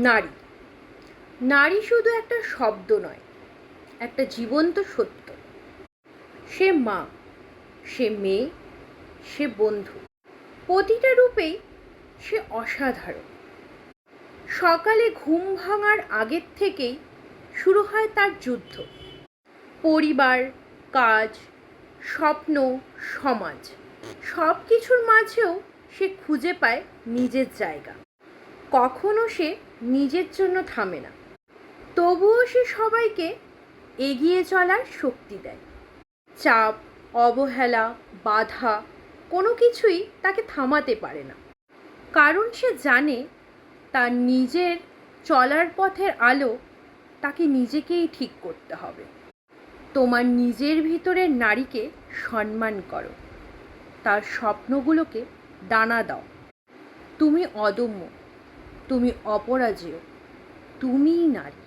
নারী। নারী শুধু একটা শব্দ নয়, একটা জীবন্ত সত্য। সে মা, সে মেয়ে, সে বন্ধু। প্রতিটা রূপেই সে অসাধারণ। সকালে ঘুম ভাঙার আগের থেকেই শুরু হয় তার যুদ্ধ। পরিবার, কাজ, স্বপ্ন, সমাজ, সব কিছুর মাঝেও সে খুঁজে পায় নিজের জায়গা। কখনো সে নিজের জন্য থামে না, তবুও সে সবাইকে এগিয়ে চলার শক্তি দেয়। চাপ, অবহেলা, বাধা কোনো কিছুই তাকে থামাতে পারে না, কারণ সে জানে তার নিজের চলার পথের আলো তাকে নিজেকেই ঠিক করতে হবে। তোমার নিজের ভিতরের নারীকে সম্মান করো, তার স্বপ্নগুলোকে ডানা দাও। তুমি অদম্য, তুমি অপরাজেয়, তুমিই নারী।